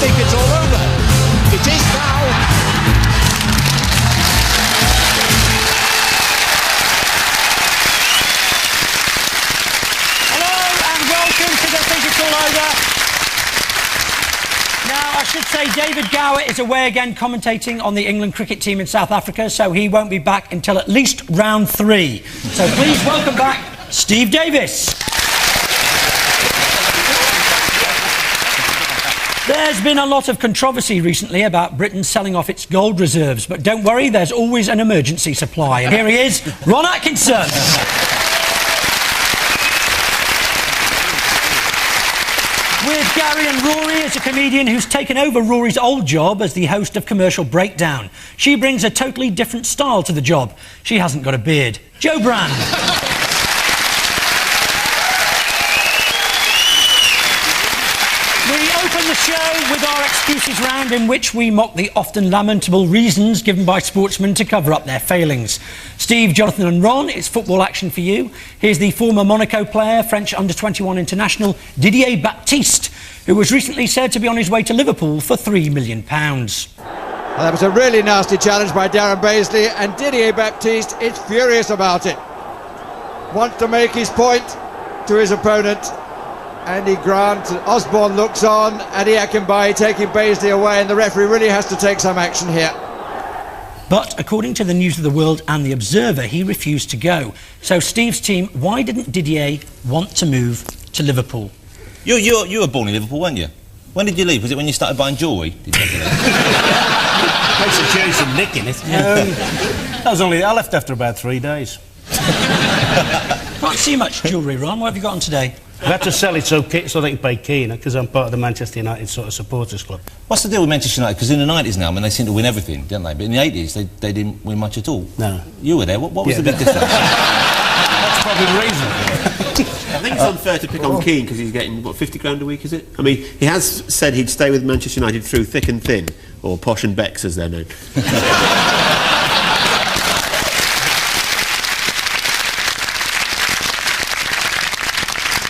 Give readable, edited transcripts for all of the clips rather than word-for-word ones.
think it's all over. It is now. Hello and welcome to the Think It's All Over. Now, I should say David Gower is away again commentating on the England cricket team in South Africa, so he won't be back until at least round 3. So please welcome back Steve Davis. There's been a lot of controversy recently about Britain selling off its gold reserves, but don't worry, there's always an emergency supply. And here he is, Ron Atkinson. With Gary and Rory as a comedian who's taken over Rory's old job as the host of Commercial Breakdown. She brings a totally different style to the job. She hasn't got a beard. Joe Brand. We open the show with our excuses round, in which we mock the often lamentable reasons given by sportsmen to cover up their failings. Steve, Jonathan and Ron, it's football action for you. Here's the former Monaco player, French under-21 international Didier Baptiste, who was recently said to be on his way to Liverpool for £3 million. Well, that was a really nasty challenge by Darren Baisley, and Didier Baptiste is furious about it. Wants to make his point to his opponent. Andy Grant, Osborne looks on, Adi Akinbaye taking Baisley away, and the referee really has to take some action here. But according to the News of the World and The Observer, he refused to go. So Steve's team, why didn't Didier want to move to Liverpool? You were born in Liverpool, weren't you? When did you leave? Was it when you started buying jewellery? Makes a change from nicking it. I left after about 3 days. Can't see much jewellery, Ron. What have you got on today? I had to sell it so they can pay Keane, because I'm part of the Manchester United sort of supporters club. What's the deal with Manchester United? Because in the 90s now, I mean, they seem to win everything, don't they? But in the 80s, they didn't win much at all. No. You were there. What was the big difference? That's probably the reason. I think it's unfair to pick on Keane because he's getting, what, 50 grand a week, is it? I mean, he has said he'd stay with Manchester United through thick and thin, or Posh and Becks as they're known.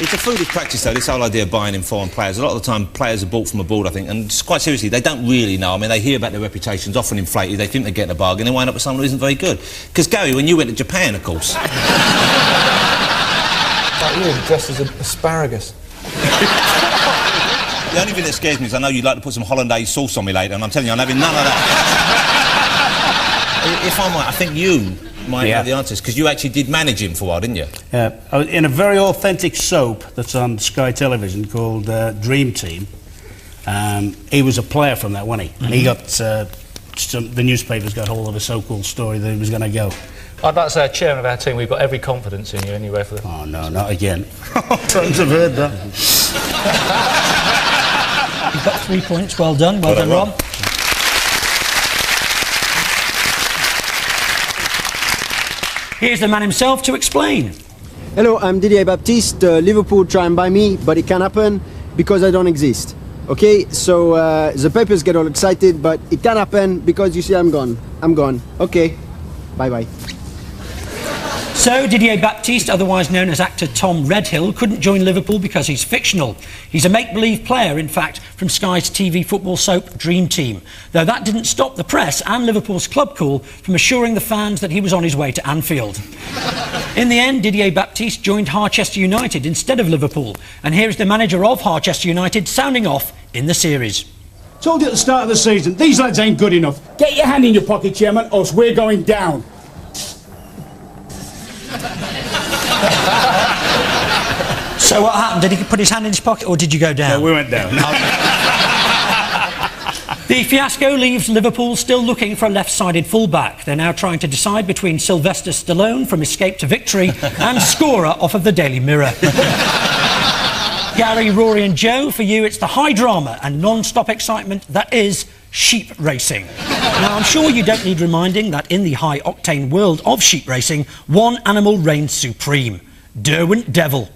It's a foolish practice, though, this whole idea of buying in foreign players. A lot of the time, players are bought from abroad, I think, and quite seriously, they don't really know. I mean, they hear about their reputations, often inflated, they think they're getting a bargain, they wind up with someone who isn't very good. Because, Gary, when you went to Japan, of course... Like you, dressed as an asparagus. The only thing that scares me is I know you'd like to put some hollandaise sauce on me later, and I'm telling you, I'm having none of that. If I'm right, I think you might have the answers, because you actually did manage him for a while, didn't you? I was in a very authentic soap that's on Sky Television called Dream Team. He was a player from that, wasn't he? And he got... the newspapers got hold of a so-called story that he was going to go. I'd like to say, as chairman of our team, we've got every confidence in you anyway for the... Oh, no, not again. Friends have heard that. You've got 3 points. Well done, Ron. Here's the man himself to explain. Hello, I'm Didier Baptiste. Liverpool try and buy me, but it can't happen because I don't exist. Okay, so the papers get all excited, but it can't happen because you see I'm gone. I'm gone. Okay, bye-bye. So Didier Baptiste, otherwise known as actor Tom Redhill, couldn't join Liverpool because he's fictional. He's a make-believe player, in fact, from Sky's TV football soap Dream Team. Though that didn't stop the press and Liverpool's club call from assuring the fans that he was on his way to Anfield. In the end, Didier Baptiste joined Harchester United instead of Liverpool. And here is the manager of Harchester United sounding off in the series. Told you at the start of the season, these lads ain't good enough. Get your hand in your pocket, Chairman, or else we're going down. So what happened? Did he put his hand in his pocket or did you go down? No, we went down. The fiasco leaves Liverpool still looking for a left-sided fullback. They're now trying to decide between Sylvester Stallone from Escape to Victory and Scorer off of the Daily Mirror. Gary, Rory and Joe, for you it's the high drama and non-stop excitement that is sheep racing. Now, I'm sure you don't need reminding that in the high-octane world of sheep racing, one animal reigns supreme: Derwent Devil.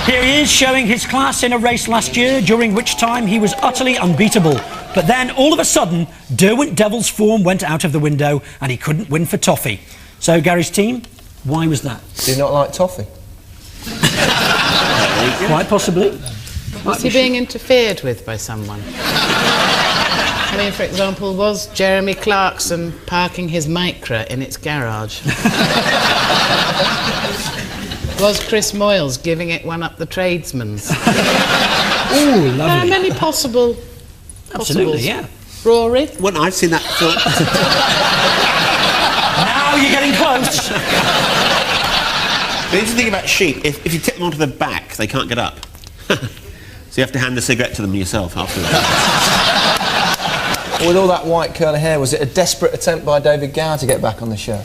Here he is, showing his class in a race last year, during which time he was utterly unbeatable. But then, all of a sudden, Derwent Devil's form went out of the window and he couldn't win for toffee. So, Gary's team, why was that? Do you not like toffee? Quite possibly. Was he being interfered with by someone? I mean, for example, was Jeremy Clarkson parking his Micra in its garage? Was Chris Moyles giving it one up the tradesman's? Ooh, lovely. There are many possible. Absolutely, yeah. Rory? Well, I've seen that film. Now you're getting close. The interesting thing about sheep, if you tip them onto their back, they can't get up. So you have to hand the cigarette to them yourself afterwards. With all that white curly hair, was it a desperate attempt by David Gower to get back on the show?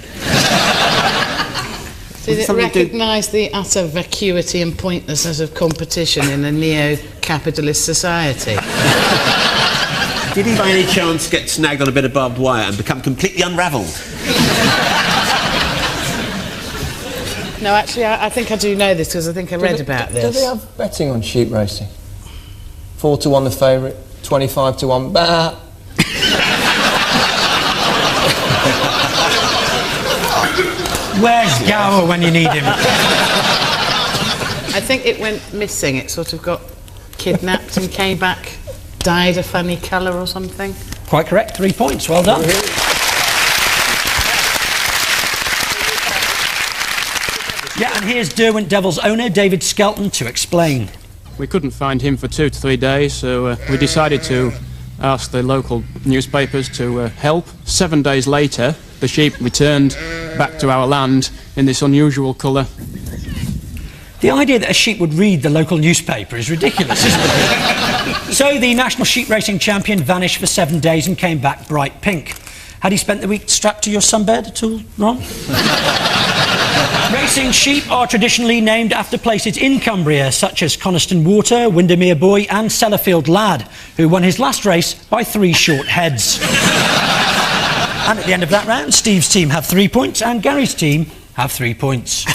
Did it recognise the utter vacuity and pointlessness of competition in a neo-capitalist society? Did he by any chance get snagged on a bit of barbed wire and become completely unravelled? No, actually, I think I do know this because I think I read about this. Do they have betting on sheep racing? 4 to 1 the favourite, 25 to 1. Bah! Where's Gower when you need him? I think it went missing. It sort of got kidnapped and came back, dyed a funny colour or something. Quite correct, 3 points, well done. Yeah, and here's Derwent Devils owner David Skelton to explain. We couldn't find him for 2 to 3 days, so we decided to ask the local newspapers to help. 7 days later, the sheep returned back to our land in this unusual colour. The idea that a sheep would read the local newspaper is ridiculous, isn't it? So the national sheep racing champion vanished for 7 days and came back bright pink. Had he spent the week strapped to your sunbed at all, Ron? Racing sheep are traditionally named after places in Cumbria, such as Coniston Water, Windermere Boy and Sellafield Lad, who won his last race by 3 short heads. And at the end of that round, Steve's team have 3 points and Gary's team have 3 points.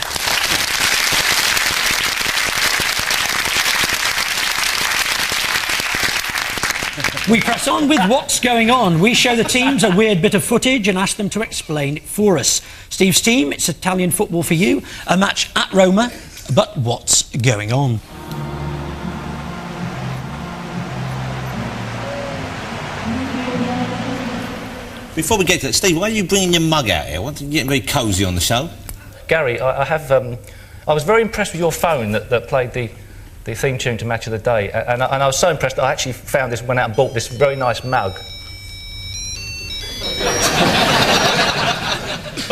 We press on with What's Going On. We show the teams a weird bit of footage and ask them to explain it for us. Steve's team, it's Italian football for you, a match at Roma, but what's going on? Before we get to that, Steve, why are you bringing your mug out here? Why are you getting very cosy on the show? Gary, I was very impressed with your phone that played the theme tune to Match of the Day, and I was so impressed that I actually found this, went out and bought this very nice mug.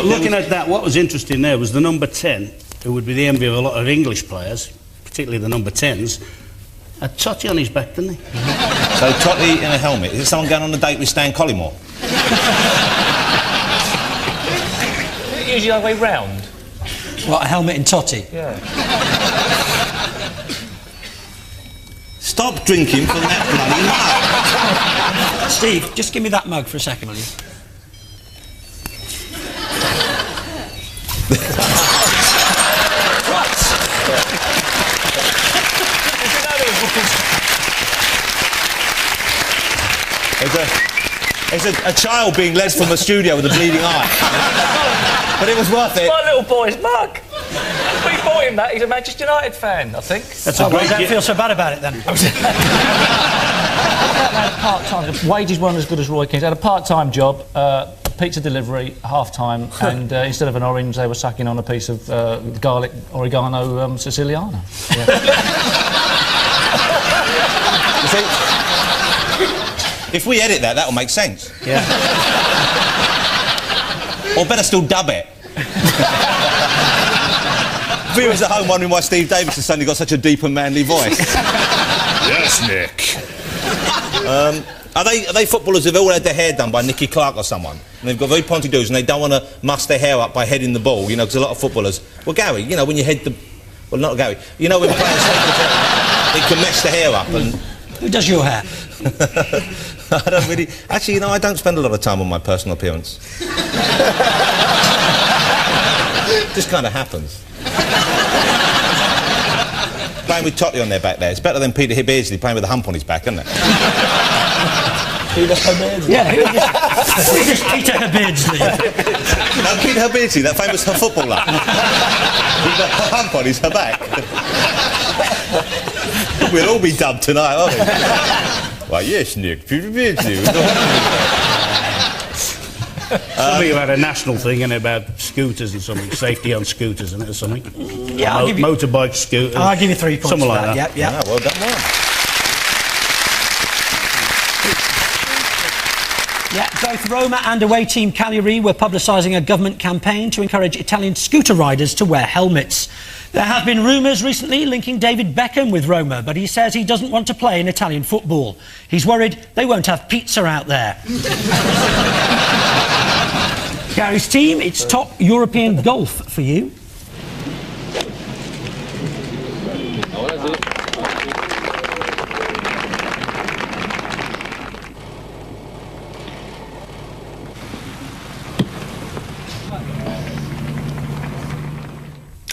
Looking at that, what was interesting there was the number 10, who would be the envy of a lot of English players, particularly the number 10s, had Totti on his back, didn't he? So Totti in a helmet. Is it someone going on a date with Stan Collymore? Is it usually the other way round? What, a helmet in Totti? Yeah. Stop drinking from that bloody mug. Steve, just give me that mug for a second, will you? There's a child being led from a studio with a bleeding eye. But it was worth it. It's my little boy's mug. We bought him that. He's a Manchester United fan, I think. That's a great. Don't feel so bad about it then. Part-time. Wages weren't as good as Roy King's. I had a part-time job, pizza delivery, half-time, and instead of an orange, they were sucking on a piece of garlic oregano Siciliano. Yeah. You see, if we edit that, that'll make sense. Yeah. Or better still, dub it. Viewers at home wondering why Steve Davis has suddenly got such a deep and manly voice. Yes, Nick. Are they footballers who've all had their hair done by Nicky Clark or someone? And they've got very pointy doos and they don't want to muss their hair up by heading the ball, you know, because a lot of footballers... Well, Gary, you know, when you head the... Well, not Gary. You know, when players head the ball, it can mess the hair up and... Who does your hair? I don't really... Actually, you know, I don't spend a lot of time on my personal appearance. Just kind of happens. Playing with Totti on their back there. It's better than Peter Beardsley playing with a hump on his back, isn't it? Peter Beardsley? Yeah, who's this Peter Beardsley? No, Peter Beardsley, that famous footballer. With a hump on his back. We'll all be dubbed tonight, won't we? Why, yes, Nick. Somebody had a national thing in about scooters and something, safety on scooters and it or something. Yeah, I'll give you... Motorbike, scooters. I'll give you 3 points something for like that. that. Yep. Well done, well. Yeah, both Roma and away team Cagliari were publicising a government campaign to encourage Italian scooter riders to wear helmets. There have been rumours recently linking David Beckham with Roma, but he says he doesn't want to play in Italian football. He's worried they won't have pizza out there. Gary's team, it's top European golf for you.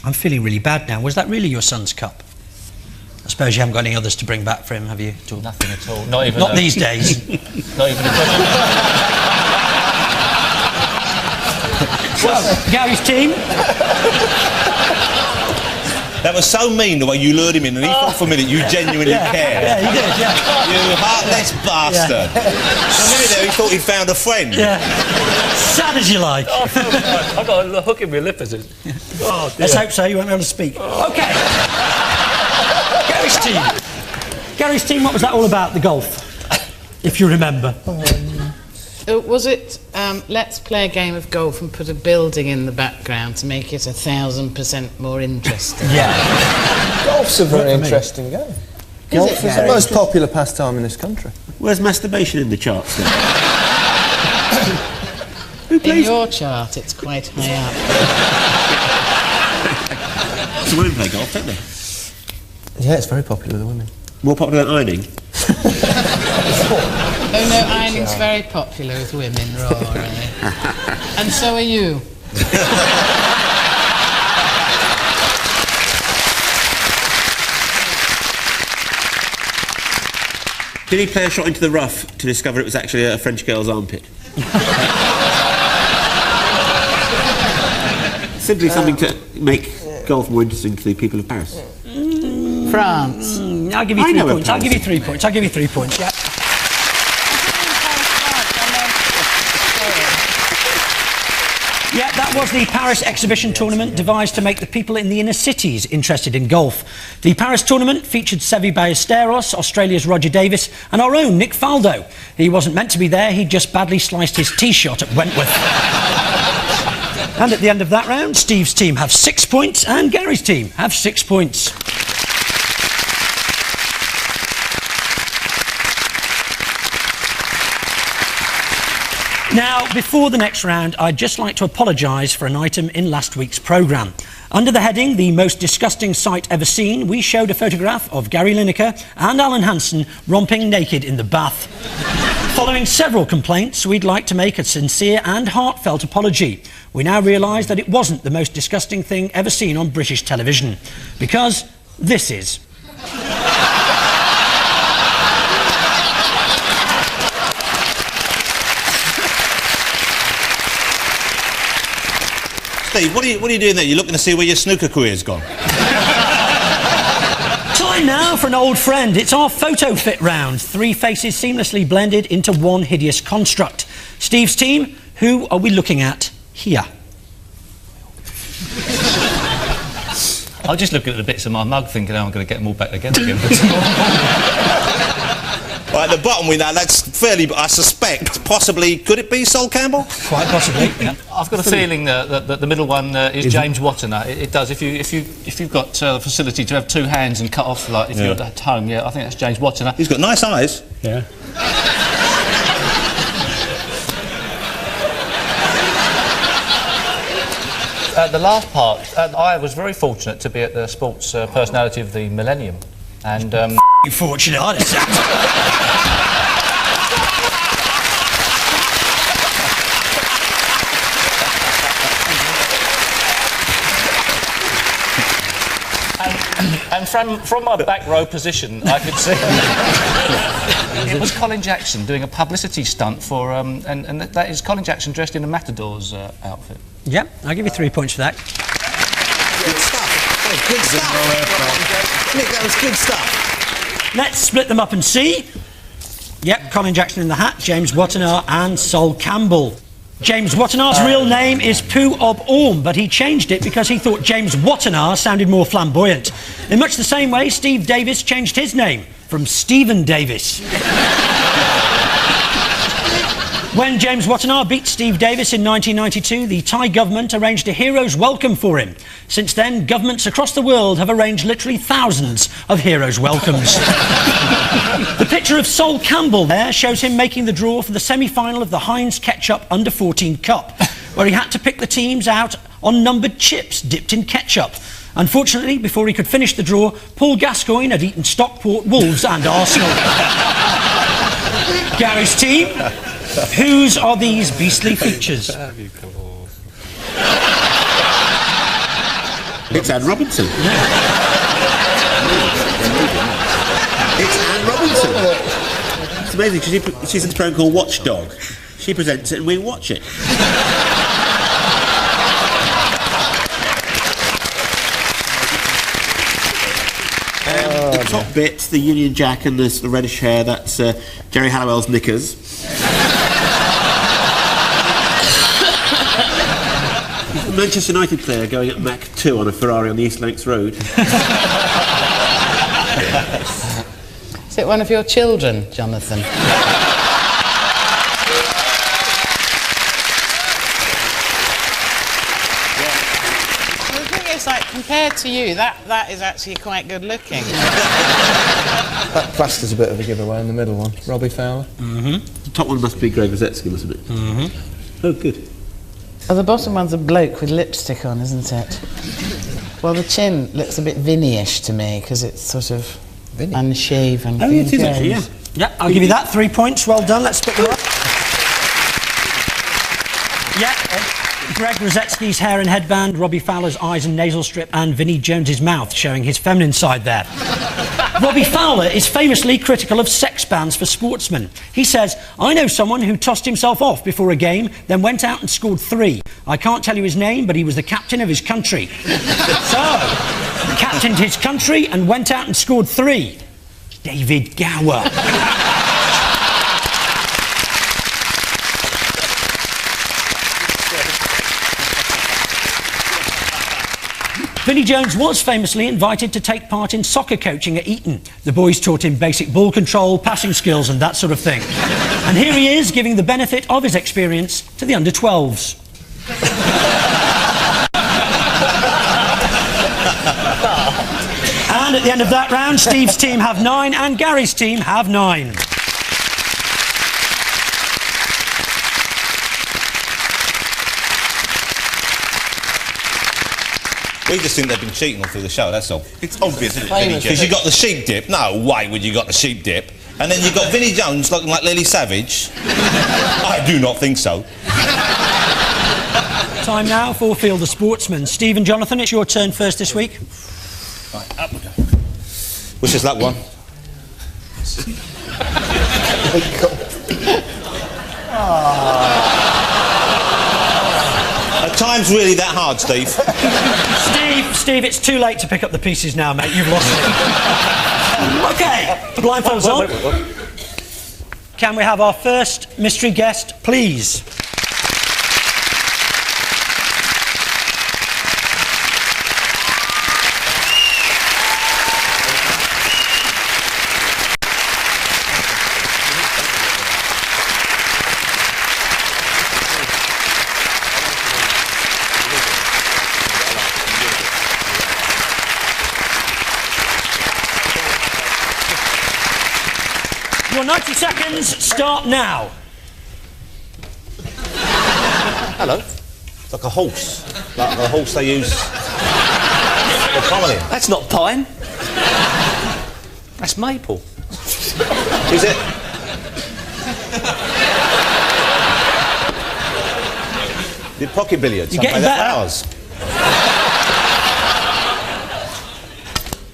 I'm feeling really bad now. Was that really your son's cup? I suppose you haven't got any others to bring back for him, have you? Nothing at all. Not even. Not these days. Not even a question. So, Gary's team. That was so mean the way you lured him in, and he thought for a minute you genuinely cared. Yeah, he did, yeah. You heartless bastard. For a minute there, he thought he found a friend. Yeah. Sad as you like. Oh, I got a hook in my lip as it. Oh, dear. Let's hope so, you won't be able to speak. OK. Gary's team. Gary's team, what was that all about, the golf? If you remember. Was it, let's play a game of golf and put a building in the background to make it 1,000% more interesting? Yeah. Golf's a very interesting game. Golf is the most popular pastime in this country. Where's masturbation in the charts then? In your chart, it's quite high up. The women play golf, don't they? Yeah, it's very popular with the women. More popular than ironing? Oh no, ironing's very popular with women, Rory. And so are you. Did he play a shot into the rough to discover it was actually a French girl's armpit? Simply something to make golf more interesting to the people of Paris. France. I'll give you 3 points. I'll give you 3 points. I'll give you 3 points, yeah. Yeah, that was the Paris exhibition tournament devised to make the people in the inner cities interested in golf. The Paris tournament featured Seve Ballesteros, Australia's Roger Davis, and our own Nick Faldo. He wasn't meant to be there, he just badly sliced his tee shot at Wentworth. And at the end of that round, Steve's team have 6 points and Gary's team have 6 points. Now, before the next round, I'd just like to apologise for an item in last week's programme. Under the heading, The Most Disgusting Sight Ever Seen, we showed a photograph of Gary Lineker and Alan Hansen romping naked in the bath. Following several complaints, we'd like to make a sincere and heartfelt apology. We now realise that it wasn't the most disgusting thing ever seen on British television. Because this is. Steve, what are you doing there? You're looking to see where your snooker career's gone? Time now for an old friend. It's our photo fit round. 3 faces seamlessly blended into one hideous construct. Steve's team, who are we looking at here? I was just looking at the bits of my mug thinking, I'm going to get them all back together again. Right, at the bottom we know that's fairly, I suspect, possibly, could it be Sol Campbell? Quite possibly, yeah. I've got a feeling that the middle one is James Wattener. It does. If you've got the facility to have 2 hands and cut off, like if you're at home, I think that's James Wattener. He's got nice eyes. Yeah. The last part, I was very fortunate to be at the sports personality of the millennium, and fortunate, I'd have said. And from my back row position, I could see it was Colin Jackson doing a publicity stunt for, and that is Colin Jackson dressed in a Matador's outfit. Yep, I'll give you 3 points for that. Good stuff. Good stuff. Nick, that was good stuff. Let's split them up and see. Yep, Colin Jackson in the hat, James Wattenaar and Sol Campbell. James Wattenaar's real name is Poo Ob Orm, but he changed it because he thought James Wattenaar sounded more flamboyant. In much the same way, Steve Davis changed his name from Stephen Davis. When James Wattenaar beat Steve Davis in 1992, the Thai government arranged a hero's welcome for him. Since then, governments across the world have arranged literally thousands of hero's welcomes. The picture of Sol Campbell there shows him making the draw for the semi-final of the Heinz Ketchup Under-14 Cup, where he had to pick the teams out on numbered chips dipped in ketchup. Unfortunately, before he could finish the draw, Paul Gascoigne had eaten Stockport, Wolves and Arsenal. Gary's team, whose are these beastly features? It's Anne Robinson. It's Anne Robinson. It's amazing because she's in a program called Watchdog. She presents it and we watch it. The top bit, the Union Jack and the reddish hair, that's Jerry Halliwell's knickers. A Manchester United player going at Mach 2 on a Ferrari on the East Lancs Road. Is it one of your children, Jonathan? Well, the thing is, like, compared to you, that is actually quite good looking. That plaster's a bit of a giveaway in the middle one. Robbie Fowler. The top one must be Greg Rosetsky, mustn't it? Oh, good. Oh, the bottom one's a bloke with lipstick on, isn't it? Well, the chin looks a bit Vinny-ish to me, because it's sort of unshaven. Oh, it is actually, yeah. Yeah, I'll give you that. 3 points. Well done. Let's split them up. Yeah. Greg Rosetsky's hair and headband, Robbie Fowler's eyes and nasal strip, and Vinnie Jones's mouth, showing his feminine side there. Robbie Fowler is famously critical of sex bans for sportsmen. He says, "I know someone who tossed himself off before a game, then went out and scored 3. I can't tell you his name, but he was the captain of his country." So, captained his country and went out and scored 3. David Gower. Vinnie Jones was famously invited to take part in soccer coaching at Eton. The boys taught him basic ball control, passing skills and that sort of thing. And here he is, giving the benefit of his experience to the under-12s. And at the end of that round, Steve's team have 9 and Gary's team have 9. We just think they've been cheating all through the show, that's all. It's obvious, isn't it? Because you got the sheep dip. No way would you got the sheep dip. And then you got Vinnie Jones looking like Lily Savage. I do not think so. Time now for Field the Sportsman. Steve and Jonathan, it's your turn first this week. Right, up we go. Wish us luck, one. Are times really that hard, Steve? Steve, it's too late to pick up the pieces now, mate. You've lost it. OK, blindfolds on. Can we have our first mystery guest, please? Your 90 seconds start now. Hello. It's like a horse. Like the horse they use for comedy. That's not pine. That's maple. Is it? The pocket billiards. You're getting better. Flowers.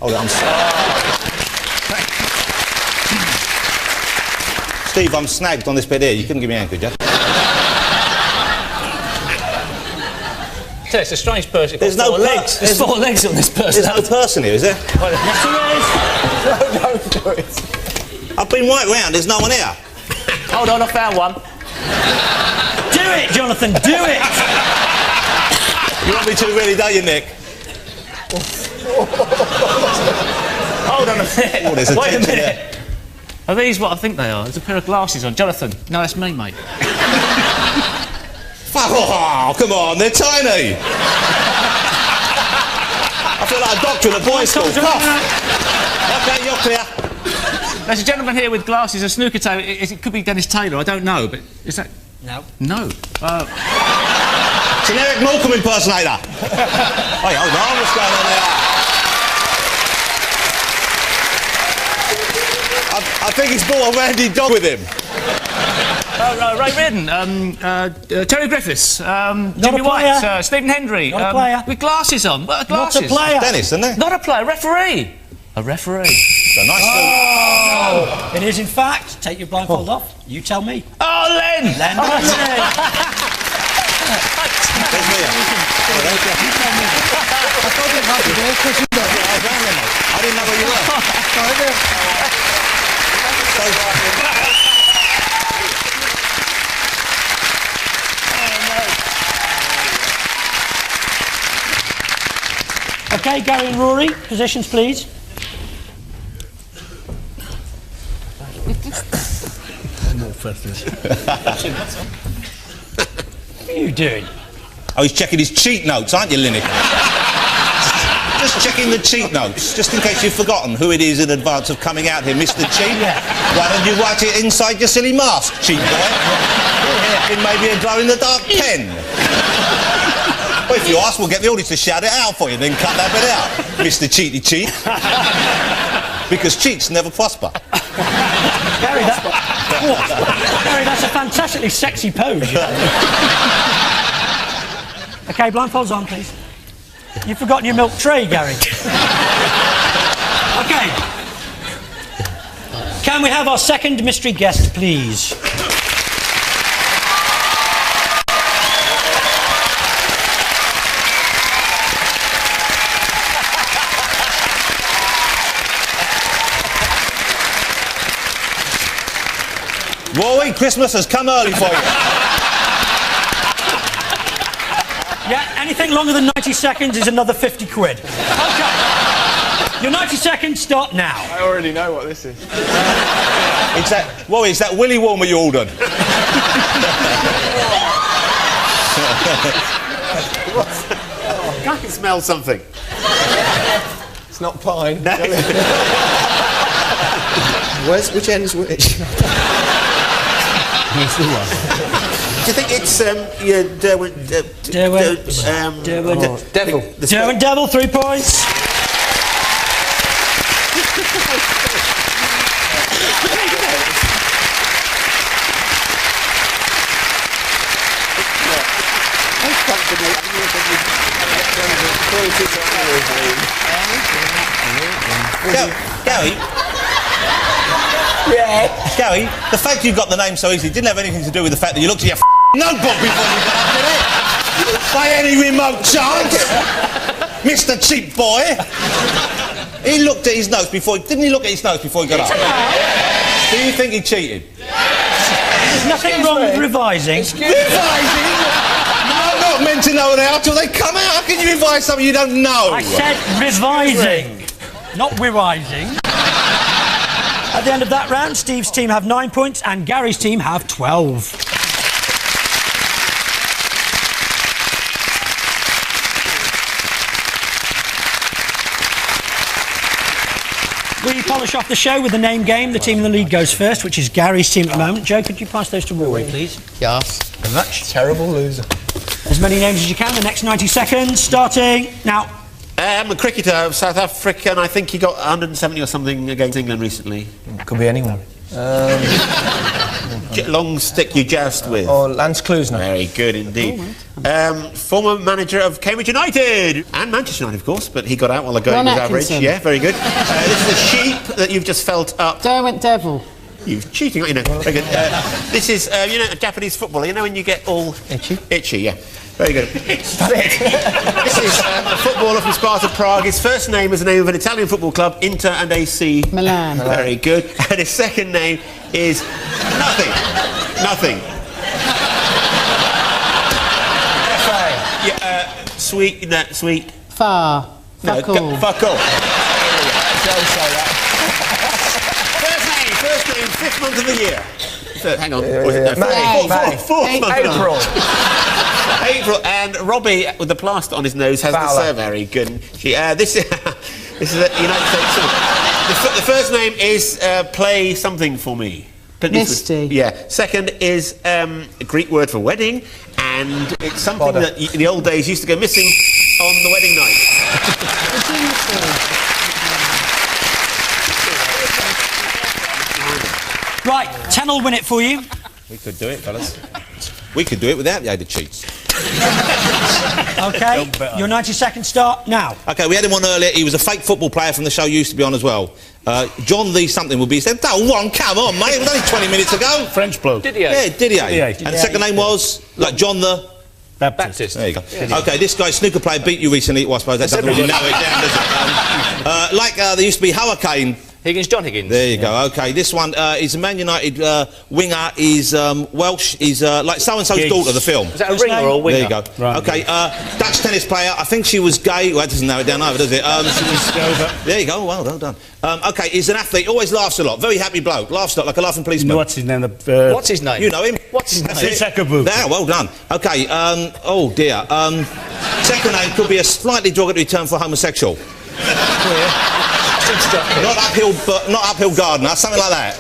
Oh, I'm sorry. Steve, I'm snagged on this bit here. You couldn't give me a hand, could you? It's a strange person. There's no legs. There's 4 legs on this person. There's no person here, is there? Yes, there is. No, Don't do it. I've been right round, there's no one here. Hold on, I found one. Do it, Jonathan, do it! You want me to really, don't you, Nick? Hold on a minute. Oh, there's a Wait a tension minute. there. Are these what I think they are? There's a pair of glasses on. Jonathan. No, that's me, mate. Oh, come on, they're tiny. I feel like a doctor in a boys' school. OK, you're clear. There's a gentleman here with glasses, a snooker table. It could be Dennis Taylor, I don't know, but is that... No. No. It's an Eric Morecambe impersonator. Wait, hold on, what's going on there? I think he's brought a randy dog with him. Ray Reardon, Terry Griffiths, Not Jimmy a White, player. Stephen Hendry. Not a player. With glasses on. What are glasses? Not a player. Dennis, isn't it? Not a player, referee. A referee. It's a nice Oh! It is, in fact. Take your blindfold off. You tell me. Oh, Len! Len. There's me. I didn't know where you were. OK, Gary and Rory, positions, please. What are you doing? Oh, he's checking his cheat notes, aren't you, Lineker? Just checking the cheat notes, just in case you've forgotten who it is in advance of coming out here, Mr. Cheat. Why don't you write it inside your silly mask, cheat boy? In maybe a glow-in-the-dark pen. Well, if you ask, we'll get the audience to shout it out for you, then cut that bit out, Mr. Cheaty Cheat. Because cheats never prosper. Gary, Gary, that's a fantastically sexy pose. You know? OK, blindfolds on, please. You've forgotten your milk tray, Gary. OK. Can we have our second mystery guest, please? Rory, Christmas has come early for you. Yeah, anything longer than 90 seconds is another 50 quid. OK. Your 90 seconds start now. I already know what this is. It's that, Rory, it's that willy warmer you ordered. I can smell something. It's not pine. No. Which end's which? Here's the one. Do you think it's Derwent Devil. Derwent Devil, 3 points. Gary? Yeah. Gary, the fact you got the name so easily didn't have anything to do with the fact that you looked at your notebook before you got up, did it? By any remote chance? Mr. Cheap Boy? He looked at his notes before... Didn't he look at his notes before he got up? Do you think he cheated? There's nothing wrong with revising. Revising? I'm not meant to know now till they come out. How can you revise something you don't know? I said revising, not revising. At the end of that round, Steve's team have 9 points and Gary's team have 12. We polish off the show with the name game. The team in the lead goes first, which is Gary's team at the moment. Joe, could you pass those to Rory, please? Yes. Very much. Terrible loser. As many names as you can. The next 90 seconds, starting now. A cricketer of South Africa, and I think he got 170 or something against England recently. Could be anyone. Long stick you joust with. Or Lance Klusener. Very good indeed. Former manager of Cambridge United and Manchester United, of course, but he got out while the going was average. Atkinson. Yeah, very good. This is a sheep that you've just felt up. Derwent Devil. You're cheating, aren't you? No, very good. This is, you know, a Japanese footballer. You know when you get all... Itchy? Itchy, yeah. Very good. This is a footballer from Sparta Prague. His first name is the name of an Italian football club, Inter and AC Milan. Very good. And his second name is nothing. Nothing. Yeah, sweet. No, sweet. Far. Fuck all. Fuck all. First name, 5th month of the year. Hang on. May. Fourth month. April. April. And Robbie, with the plaster on his nose, has the very good. This is a United States song. The first name is Play Something For Me. Misty. Yeah. Second is a Greek word for wedding, and it's something that in the old days used to go missing on the wedding night. Right, 10 will win it for you. We could do it, fellas. We could do it without the aid of cheats. OK, your 90-second start now. OK, we had him on earlier. He was a fake football player from the show used to be on as well. John the something would be said. Oh, one, come on, mate. It was only 20 minutes ago. French bloke. Didier. Yeah, Didier. And the second name was, like, John the... Baptist. There you go. OK, this guy, snooker player, beat you recently. Well, I suppose that doesn't really narrow it down, does it? There used to be Hurricane. John Higgins. There you go. OK, this one is a Man United winger. He's Welsh. He's like so-and-so's daughter, the film. Is that a ringer or a winger? There you go. Right. OK, Dutch tennis player. I think she was gay. Well, that doesn't narrow it down either, does it? There you go. Well done. OK, he's an athlete. Always laughs a lot. Very happy bloke. Laughs a lot, like a laughing policeman. What's his name? What's his name? You know him. What's his name? There, well done. OK, oh dear. Second name could be a slightly derogatory term for homosexual. Not uphill gardener, something like that.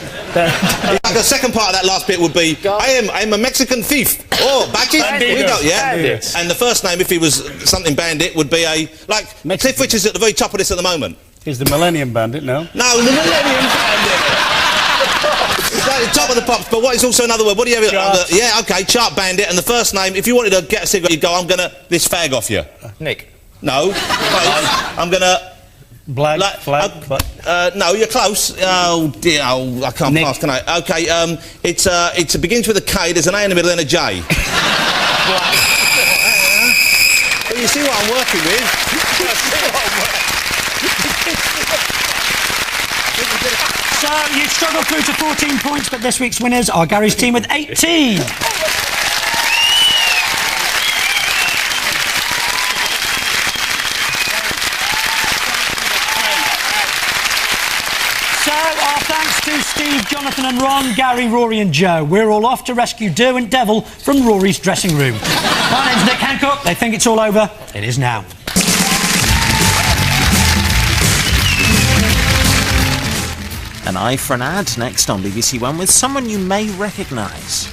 Like the second part of that last bit would be, I am a Mexican thief. Oh, badges? Yeah. And the first name, if he was something bandit, would be like Cliff Richard's at the very top of this at the moment. He's the Millennium Bandit, no? No, the Millennium Bandit. It's like the top of the pops, but what is also another word? What do you have? Yeah, OK, chart bandit. And the first name, if you wanted to get a cigarette, you'd go, I'm gonna this fag off you. Nick. No. I'm gonna. No, you're close. Oh dear, I can't pass tonight. OK, it begins with a K, there's an A in the middle and a J. Well, you see what I'm working with? So, you struggled through to 14 points, but this week's winners are Gary's team with 18. Thanks to Steve, Jonathan and Ron, Gary, Rory and Joe. We're all off to rescue Derwent Devil from Rory's dressing room. My name's Nick Hancock. They think it's all over. It is now. An eye for an ad next on BBC One with someone you may recognise.